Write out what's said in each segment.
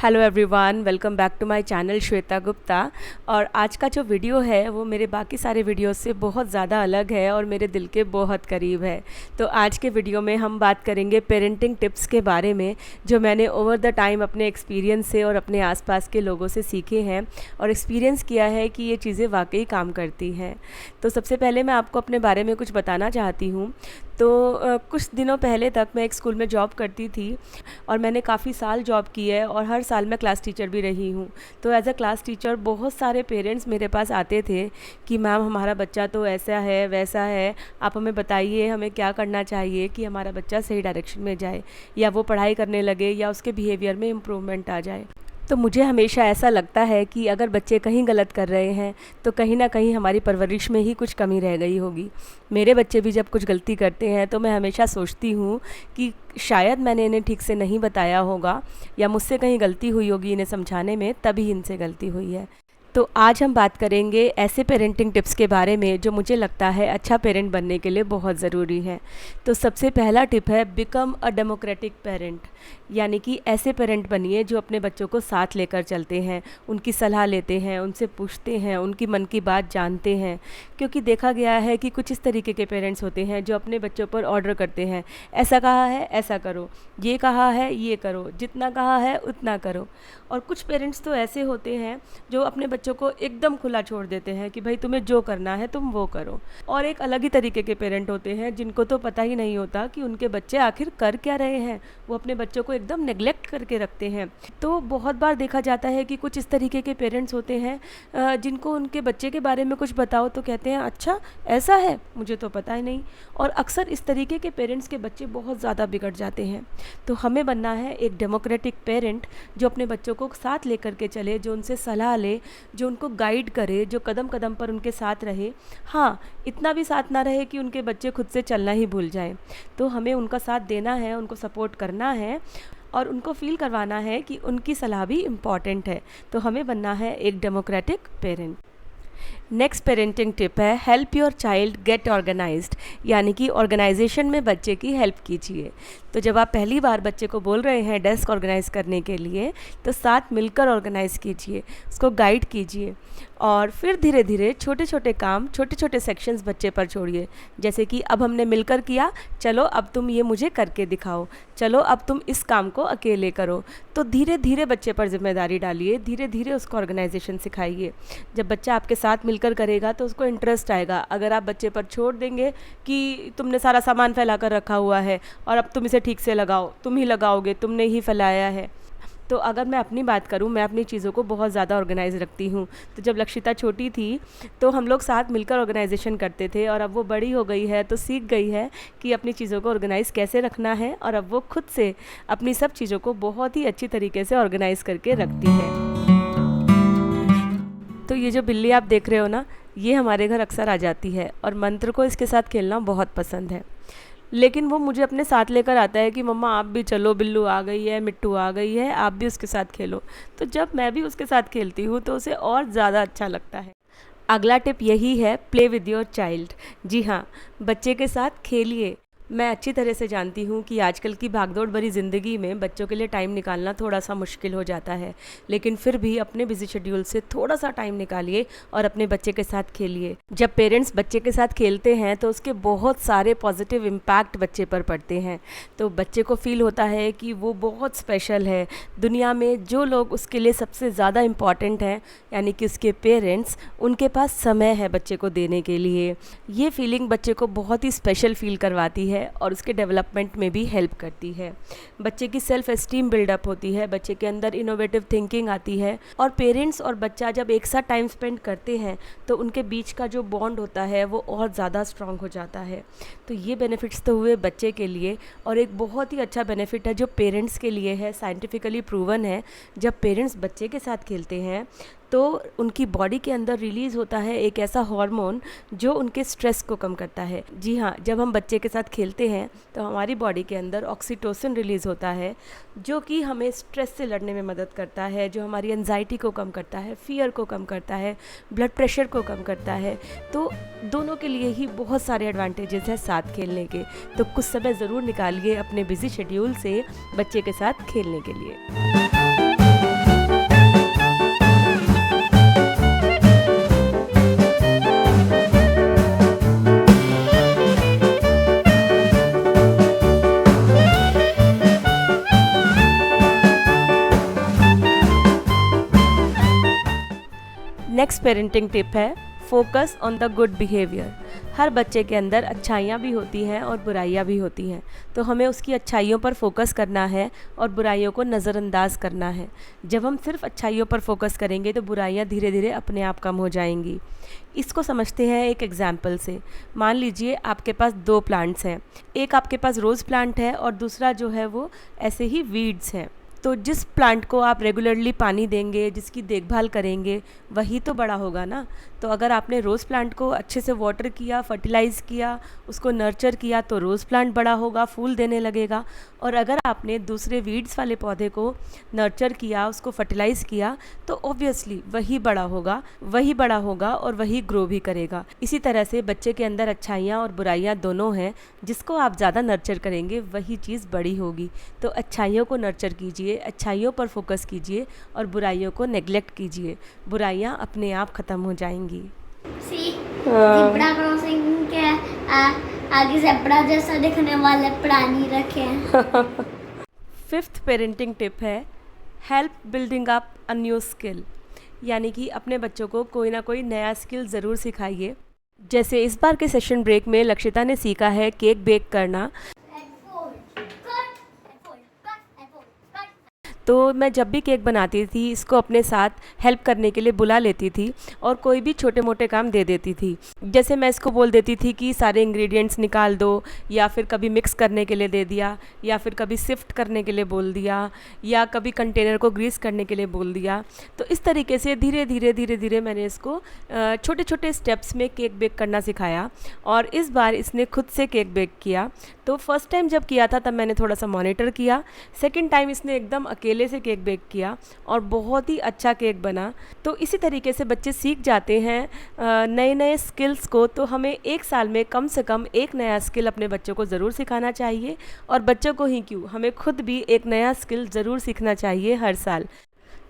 Hello everyone, welcome back to my channel Shweta Gupta. और आज का जो वीडियो है वो मेरे बाकी सारे वीडियो से बहुत ज़्यादा अलग है और मेरे दिल के बहुत करीब है। तो आज के वीडियो में हम बात करेंगे पेरेंटिंग टिप्स के बारे में, जो मैंने ओवर द टाइम अपने एक्सपीरियंस से और अपने आसपास के लोगों से सीखे हैं और एक्सपीरियंस किया है कि ये चीज़ें वाकई काम करती हैं। तो सबसे पहले मैं आपको अपने बारे में कुछ बताना चाहती हूँ। तो कुछ दिनों पहले तक मैं एक स्कूल में जॉब करती थी और मैंने काफ़ी साल जॉब की है और हर साल मैं क्लास टीचर भी रही हूँ। तो एज अ क्लास टीचर बहुत सारे पेरेंट्स मेरे पास आते थे कि मैम हमारा बच्चा तो ऐसा है वैसा है, आप हमें बताइए हमें क्या करना चाहिए कि हमारा बच्चा सही डायरेक्शन में जाए या वो पढ़ाई करने लगे या उसके बिहेवियर में इम्प्रूवमेंट आ जाए। तो मुझे हमेशा ऐसा लगता है कि अगर बच्चे कहीं गलत कर रहे हैं तो कहीं ना कहीं हमारी परवरिश में ही कुछ कमी रह गई होगी। मेरे बच्चे भी जब कुछ गलती करते हैं तो मैं हमेशा सोचती हूँ कि शायद मैंने इन्हें ठीक से नहीं बताया होगा या मुझसे कहीं गलती हुई होगी इन्हें समझाने में, तभी इनसे गलती हुई है। तो आज हम बात करेंगे ऐसे पेरेंटिंग टिप्स के बारे में जो मुझे लगता है अच्छा पेरेंट बनने के लिए बहुत ज़रूरी है। तो सबसे पहला टिप है बिकम अ डेमोक्रेटिक पेरेंट, यानी कि ऐसे पेरेंट बनिए जो अपने बच्चों को साथ लेकर चलते हैं, उनकी सलाह लेते हैं, उनसे पूछते हैं, उनकी मन की बात जानते हैं। क्योंकि देखा गया है कि कुछ इस तरीके के पेरेंट्स होते हैं जो अपने बच्चों पर ऑर्डर करते हैं, ऐसा कहा है ऐसा करो, ये कहा है ये करो, जितना कहा है उतना करो। और कुछ पेरेंट्स तो ऐसे होते हैं जो अपने बच्चों को एकदम खुला छोड़ देते हैं कि भाई तुम्हें जो करना है तुम वो करो। और एक अलग ही तरीके के पेरेंट होते हैं जिनको तो पता ही नहीं होता कि उनके बच्चे आखिर कर क्या रहे हैं, वो अपने बच्चों को एकदम नेग्लेक्ट करके रखते हैं। तो बहुत बार देखा जाता है कि कुछ इस तरीके के पेरेंट्स होते हैं जिनको उनके बच्चे के बारे में कुछ बताओ तो कहते हैं अच्छा ऐसा है, मुझे तो पता ही नहीं। और अक्सर इस तरीके के पेरेंट्स के बच्चे बहुत ज़्यादा बिगड़ जाते हैं। तो हमें बनना है एक डेमोक्रेटिक पेरेंट जो अपने बच्चों को साथ लेकर के चले, जो उनसे सलाह ले, जो उनको गाइड करे, जो कदम कदम पर उनके साथ रहे। हाँ, इतना भी साथ ना रहे कि उनके बच्चे खुद से चलना ही भूल जाएं। तो हमें उनका साथ देना है, उनको सपोर्ट करना है और उनको फील करवाना है कि उनकी सलाह भी इम्पॉर्टेंट है। तो हमें बनना है एक democratic parent. Next parenting tip है help your child get organised, यानी कि ऑर्गेनाइजेशन में बच्चे की हेल्प कीजिए। तो जब आप पहली बार बच्चे को बोल रहे हैं डेस्क ऑर्गेनाइज करने के लिए, तो साथ मिलकर ऑर्गेनाइज़ कीजिए, उसको गाइड कीजिए और फिर धीरे धीरे छोटे छोटे काम, छोटे छोटे सेक्शंस बच्चे पर छोड़िए। जैसे कि अब हमने मिलकर किया, चलो अब तुम ये मुझे करके दिखाओ, चलो अब तुम इस काम को अकेले करो। तो धीरे धीरे बच्चे पर जिम्मेदारी डालिए, धीरे धीरे उसको ऑर्गेनाइजेशन सिखाइए। जब बच्चा आपके साथ मिलकर करेगा तो उसको इंटरेस्ट आएगा। अगर आप बच्चे पर छोड़ देंगे कि तुमने सारा सामान फैला कर रखा हुआ है और अब तुम इसे ठीक से लगाओ, तुम ही लगाओगे, तुमने ही फैलाया है। तो अगर मैं अपनी बात करूं, मैं अपनी चीज़ों को बहुत ज़्यादा ऑर्गेनाइज रखती हूं। तो जब लक्षिता छोटी थी तो हम लोग साथ मिलकर ऑर्गेनाइजेशन करते थे और अब वो बड़ी हो गई है तो सीख गई है कि अपनी चीज़ों को ऑर्गेनाइज़ कैसे रखना है और अब वो खुद से अपनी सब चीज़ों को बहुत ही अच्छी तरीके से ऑर्गेनाइज़ करके रखती है। तो ये जो बिल्ली आप देख रहे हो ना, ये हमारे घर अक्सर आ जाती है और मंत्र को इसके साथ खेलना बहुत पसंद है। लेकिन वो मुझे अपने साथ लेकर आता है कि मम्मा आप भी चलो, बिल्लू आ गई है, मिट्टू आ गई है, आप भी उसके साथ खेलो। तो जब मैं भी उसके साथ खेलती हूँ तो उसे और ज़्यादा अच्छा लगता है। अगला टिप यही है, प्ले विद योर चाइल्ड। जी हाँ, बच्चे के साथ खेलिए। मैं अच्छी तरह से जानती हूँ कि आजकल की भागदौड़ भरी ज़िंदगी में बच्चों के लिए टाइम निकालना थोड़ा सा मुश्किल हो जाता है, लेकिन फिर भी अपने बिजी शेड्यूल से थोड़ा सा टाइम निकालिए और अपने बच्चे के साथ खेलिए। जब पेरेंट्स बच्चे के साथ खेलते हैं तो उसके बहुत सारे पॉजिटिव इम्पैक्ट बच्चे पर पड़ते हैं। तो बच्चे को फील होता है कि वो बहुत स्पेशल है। दुनिया में जो लोग उसके लिए सबसे ज़्यादा इम्पॉर्टेंट हैं, यानी कि उसके पेरेंट्स, उनके पास समय है बच्चे को देने के लिए। ये फीलिंग बच्चे को बहुत ही स्पेशल फील करवाती है और उसके डेवलपमेंट में भी हेल्प करती है। बच्चे की सेल्फ एस्टीम बिल्डअप होती है, बच्चे के अंदर इनोवेटिव थिंकिंग आती है और पेरेंट्स और बच्चा जब एक साथ टाइम स्पेंड करते हैं तो उनके बीच का जो बॉन्ड होता है वो और ज़्यादा स्ट्रांग हो जाता है। तो ये बेनिफिट्स तो हुए बच्चे के लिए, और एक बहुत ही अच्छा बेनिफिट है जो पेरेंट्स के लिए है, साइंटिफिकली प्रूवन है। जब पेरेंट्स बच्चे के साथ खेलते हैं तो उनकी बॉडी के अंदर रिलीज़ होता है एक ऐसा हार्मोन जो उनके स्ट्रेस को कम करता है। जी हाँ, जब हम बच्चे के साथ खेलते हैं तो हमारी बॉडी के अंदर ऑक्सीटोसिन रिलीज़ होता है, जो कि हमें स्ट्रेस से लड़ने में मदद करता है, जो हमारी एंजाइटी को कम करता है, फियर को कम करता है, ब्लड प्रेशर को कम करता है। तो दोनों के लिए ही बहुत सारे एडवांटेजेस हैं साथ खेलने के। तो कुछ समय ज़रूर निकालिए अपने बिजी शेड्यूल से बच्चे के साथ खेलने के लिए। नेक्स्ट पेरेंटिंग टिप है focus on the good behaviour. हर बच्चे के अंदर अच्छाइयाँ भी होती हैं और बुराइयाँ भी होती हैं, तो हमें उसकी अच्छाइयों पर फोकस करना है और बुराइयों को नज़रअंदाज करना है। जब हम सिर्फ अच्छाइयों पर फोकस करेंगे तो बुराइयाँ धीरे धीरे अपने आप कम हो जाएंगी। इसको समझते हैं एक एग्जाम्पल से। मान लीजिए आपके पास 2 प्लांट्स हैं, एक आपके पास रोज़ प्लांट है और दूसरा जो है वो ऐसे ही वीड्स हैं। तो जिस प्लांट को आप रेगुलरली पानी देंगे, जिसकी देखभाल करेंगे, वही तो बड़ा होगा ना। तो अगर आपने रोज़ प्लांट को अच्छे से वाटर किया, फर्टिलाइज़ किया, उसको नर्चर किया, तो रोज़ प्लांट बड़ा होगा, फूल देने लगेगा। और अगर आपने दूसरे वीड्स वाले पौधे को नर्चर किया, उसको फर्टिलाइज़ किया, तो ऑब्वियसली वही बड़ा होगा और वही ग्रो भी करेगा। इसी तरह से बच्चे के अंदर अच्छाइयाँ और बुराइयाँ दोनों हैं, जिसको आप ज़्यादा नर्चर करेंगे वही चीज़ बड़ी होगी। तो अच्छाइयों को नर्चर कीजिए, अच्छाइयों पर फोकस कीजिए और बुराइयों को नेग्लेक्ट कीजिए। बुराइयां अपने आप ख़त्म हो जाएंगी। ज़ेब्रा क्रॉसिंग के आगे ज़ेब्रा जैसा दिखने वाले प्राणी रखे हैं। 5th पेरेंटिंग टिप है help building up a new skill. यानी कि अपने बच्चों को कोई ना कोई नया स्किल ज़रूर सिखाइए। जैसे इस बार के सेशन ब्रेक में लक्षिता ने सीखा है केक बेक करना। तो मैं जब भी केक बनाती थी इसको अपने साथ हेल्प करने के लिए बुला लेती थी और कोई भी छोटे मोटे काम दे देती थी। जैसे मैं इसको बोल देती थी कि सारे इंग्रेडिएंट्स निकाल दो, या फिर कभी मिक्स करने के लिए दे दिया, या फिर कभी सिफ्ट करने के लिए बोल दिया, या कभी कंटेनर को ग्रीस करने के लिए बोल दिया। तो इस तरीके से धीरे धीरे मैंने इसको छोटे छोटे स्टेप्स में केक बेक करना सिखाया। और इस बार इसने खुद से केक बेक किया। तो फर्स्ट टाइम जब किया था तब मैंने थोड़ा सा मॉनिटर किया, सेकंड टाइम इसने एकदम अकेले से केक बेक किया और बहुत ही अच्छा केक बना। तो इसी तरीके से बच्चे सीख जाते हैं नए नए स्किल्स को। तो हमें 1 साल में कम से कम एक नया स्किल अपने बच्चों को ज़रूर सिखाना चाहिए, और बच्चों को ही क्यों, हमें खुद भी एक नया स्किल ज़रूर सीखना चाहिए हर साल।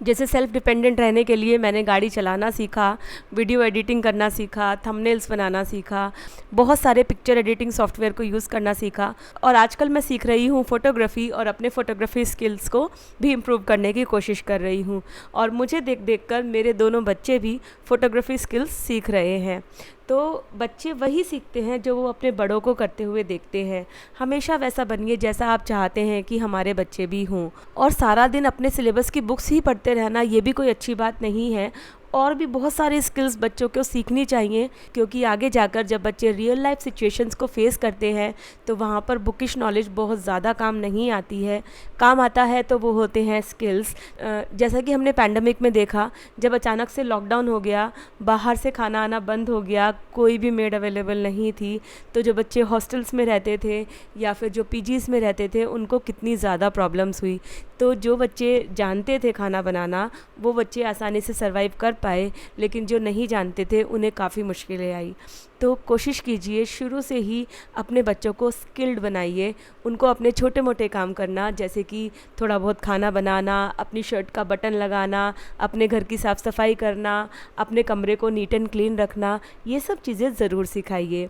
जैसे सेल्फ़ डिपेंडेंट रहने के लिए मैंने गाड़ी चलाना सीखा, वीडियो एडिटिंग करना सीखा, थंबनेल्स बनाना सीखा, बहुत सारे पिक्चर एडिटिंग सॉफ्टवेयर को यूज़ करना सीखा। और आजकल मैं सीख रही हूँ फ़ोटोग्राफ़ी, और अपने फ़ोटोग्राफ़ी स्किल्स को भी इम्प्रूव करने की कोशिश कर रही हूँ। और मुझे देख देख कर मेरे दोनों बच्चे भी फ़ोटोग्राफ़ी स्किल्स सीख रहे हैं। तो बच्चे वही सीखते हैं जो वो अपने बड़ों को करते हुए देखते हैं। हमेशा वैसा बनिए जैसा आप चाहते हैं कि हमारे बच्चे भी हों। और सारा दिन अपने सिलेबस की बुक्स ही पढ़ते रहना ये भी कोई अच्छी बात नहीं है। और भी बहुत सारे स्किल्स बच्चों को सीखनी चाहिए, क्योंकि आगे जाकर जब बच्चे रियल लाइफ सिचुएशंस को फेस करते हैं तो वहाँ पर बुकिश नॉलेज बहुत ज़्यादा काम नहीं आती है। काम आता है तो वो होते हैं स्किल्स। जैसा कि हमने पैंडमिक में देखा, जब अचानक से लॉकडाउन हो गया, बाहर से खाना आना बंद हो गया, कोई भी मेड अवेलेबल नहीं थी, तो जो बच्चे हॉस्टल्स में रहते थे या फिर जो पीजीज़ में रहते थे उनको कितनी ज़्यादा प्रॉब्लम्स हुई। तो जो बच्चे जानते थे खाना बनाना वो बच्चे आसानी से सर्वाइव कर पाए, लेकिन जो नहीं जानते थे उन्हें काफ़ी मुश्किलें आई। तो कोशिश कीजिए शुरू से ही अपने बच्चों को स्किल्ड बनाइए, उनको अपने छोटे मोटे काम करना, जैसे कि थोड़ा बहुत खाना बनाना, अपनी शर्ट का बटन लगाना, अपने घर की साफ़ सफाई करना, अपने कमरे को नीट एंड क्लीन रखना, ये सब चीज़ें ज़रूर सिखाइए।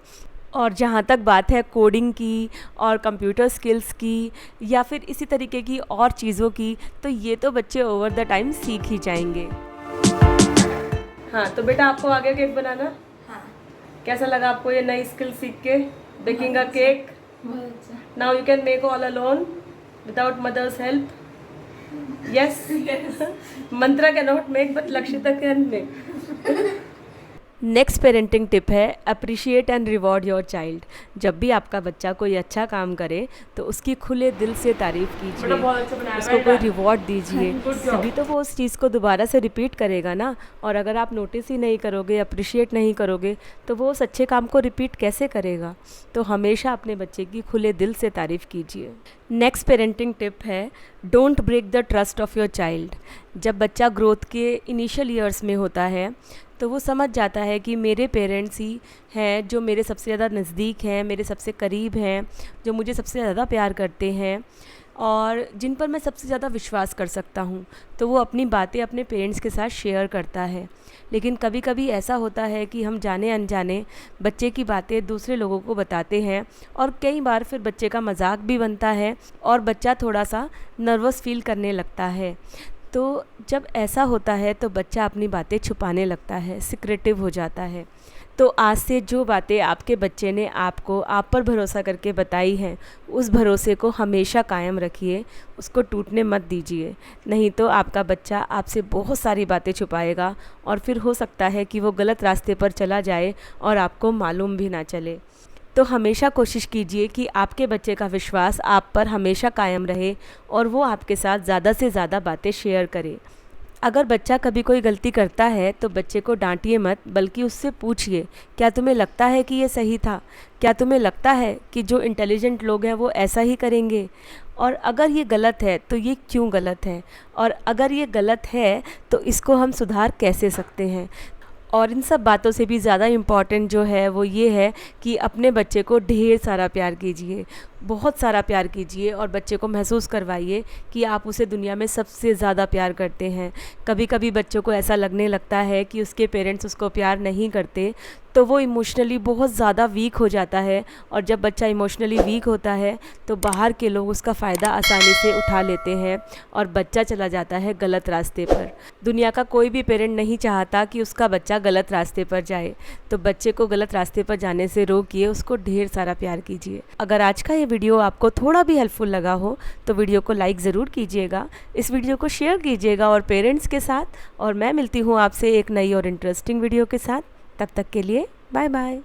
और जहाँ तक बात है कोडिंग की और कंप्यूटर स्किल्स की या फिर इसी तरीके की और चीज़ों की, तो ये तो बच्चे ओवर द टाइम सीख ही जाएंगे। हाँ, तो बेटा आपको आ गया केक बनाना? हाँ। कैसा लगा आपको ये नई स्किल सीख के, baking a cake? Now you can make all alone without mother's help? Yes. Mantra can not make but Lakshita can make. Next parenting tip है appreciate and reward your child. जब भी आपका बच्चा कोई अच्छा काम करे तो उसकी खुले दिल से तारीफ़ कीजिए, उसको कोई रिवॉर्ड दीजिए, तभी तो वो उस चीज़ को दोबारा से रिपीट करेगा ना। और अगर आप नोटिस ही नहीं करोगे, अप्रिशिएट नहीं करोगे, तो वो उस अच्छे काम को रिपीट कैसे करेगा। तो हमेशा अपने बच्चे की खुले दिल से तारीफ़ कीजिए। नेक्स्ट पेरेंटिंग टिप है don't break the trust of your child. जब बच्चा ग्रोथ के इनिशियल ईयर्स में होता है तो वो समझ जाता है कि मेरे पेरेंट्स ही हैं जो मेरे सबसे ज़्यादा नज़दीक हैं, मेरे सबसे करीब हैं, जो मुझे सबसे ज़्यादा प्यार करते हैं और जिन पर मैं सबसे ज़्यादा विश्वास कर सकता हूँ। तो वो अपनी बातें अपने पेरेंट्स के साथ शेयर करता है। लेकिन कभी कभी ऐसा होता है कि हम जाने अनजाने बच्चे की बातें दूसरे लोगों को बताते हैं और कई बार फिर बच्चे का मजाक भी बनता है और बच्चा थोड़ा सा नर्वस फील करने लगता है। तो जब ऐसा होता है तो बच्चा अपनी बातें छुपाने लगता है, सिक्रेटिव हो जाता है। तो आज से जो बातें आपके बच्चे ने आपको आप पर भरोसा करके बताई हैं, उस भरोसे को हमेशा कायम रखिए, उसको टूटने मत दीजिए। नहीं तो आपका बच्चा आपसे बहुत सारी बातें छुपाएगा और फिर हो सकता है कि वो गलत रास्ते पर चला जाए और आपको मालूम भी ना चले। तो हमेशा कोशिश कीजिए कि आपके बच्चे का विश्वास आप पर हमेशा कायम रहे और वो आपके साथ ज़्यादा से ज़्यादा बातें शेयर करे। अगर बच्चा कभी कोई गलती करता है तो बच्चे को डांटिए मत, बल्कि उससे पूछिए क्या तुम्हें लगता है कि ये सही था, क्या तुम्हें लगता है कि जो इंटेलिजेंट लोग हैं वो ऐसा ही करेंगे, और अगर ये गलत है तो ये क्यों गलत है, और अगर ये गलत है तो इसको हम सुधार कैसे सकते हैं। और इन सब बातों से भी ज़्यादा इम्पॉर्टेंट जो है वो ये है कि अपने बच्चे को ढेर सारा प्यार कीजिए, बहुत सारा प्यार कीजिए और बच्चे को महसूस करवाइए कि आप उसे दुनिया में सबसे ज़्यादा प्यार करते हैं। कभी कभी बच्चों को ऐसा लगने लगता है कि उसके पेरेंट्स उसको प्यार नहीं करते, तो वो इमोशनली बहुत ज़्यादा वीक हो जाता है, और जब बच्चा इमोशनली वीक होता है तो बाहर के लोग उसका फ़ायदा आसानी से उठा लेते हैं और बच्चा चला जाता है गलत रास्ते पर। दुनिया का कोई भी पेरेंट नहीं चाहता कि उसका बच्चा गलत रास्ते पर जाए, तो बच्चे को गलत रास्ते पर जाने से रोकिए, उसको ढेर सारा प्यार कीजिए। अगर आज का ये वीडियो आपको थोड़ा भी हेल्पफुल लगा हो तो वीडियो को लाइक ज़रूर कीजिएगा, इस वीडियो को शेयर कीजिएगा और पेरेंट्स के साथ। और मैं मिलती हूँ आपसे एक नई और इंटरेस्टिंग वीडियो के साथ। तब तक के लिए बाय बाय।